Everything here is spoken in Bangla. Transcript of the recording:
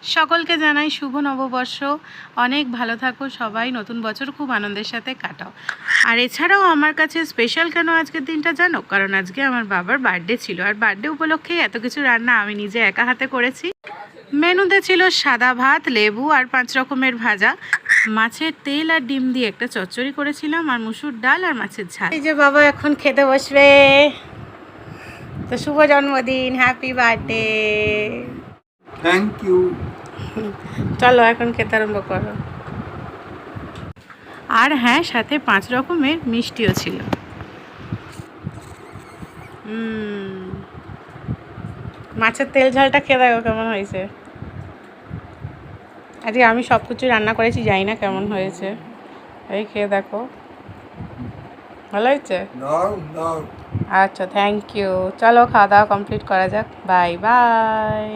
সকলকে জানাই শুভ নববর্ষ। অনেক ভালো থাকো সবাই, নতুন বছর খুব আনন্দের সাথে কাটাও। আর এছাড়াও আমার কাছে স্পেশাল কেন আজকের দিনটা জানো? কারণ আজকে আমার বাবার বার্থডে ছিল, আর বার্থডে উপলক্ষে এত কিছু রান্না আমি নিজে একা হাতে করেছি। মেনুতে ছিল সাদা ভাত, লেবু আর 5 রকমের ভাজা, মাছের তেল আর ডিম দিয়ে একটা চচ্চড়ি করেছিলাম, আর মুসুর ডাল আর মাছের ঝাল। এই যে বাবা এখন খেতে বসবে। তো শুভ জন্মদিন, হ্যাপি বার্থডে। Thank you. চলো এখন খেতে আরম্ভ করো। আর হ্যাঁ, সাথে 5 রকমের মিষ্টিও ছিল। মাছের তেল ঝালটা খেয়ে দেখো কেমন হয়েছে। আজকে আমি সব কিছু রান্না করেছি, জানি না কেমন হয়েছে। এই খেয়ে দেখো, ভালো হয়েছে? আচ্ছা, থ্যাংক ইউ। চলো খাওয়া দাওয়া কমপ্লিট করা যাক। Bye bye.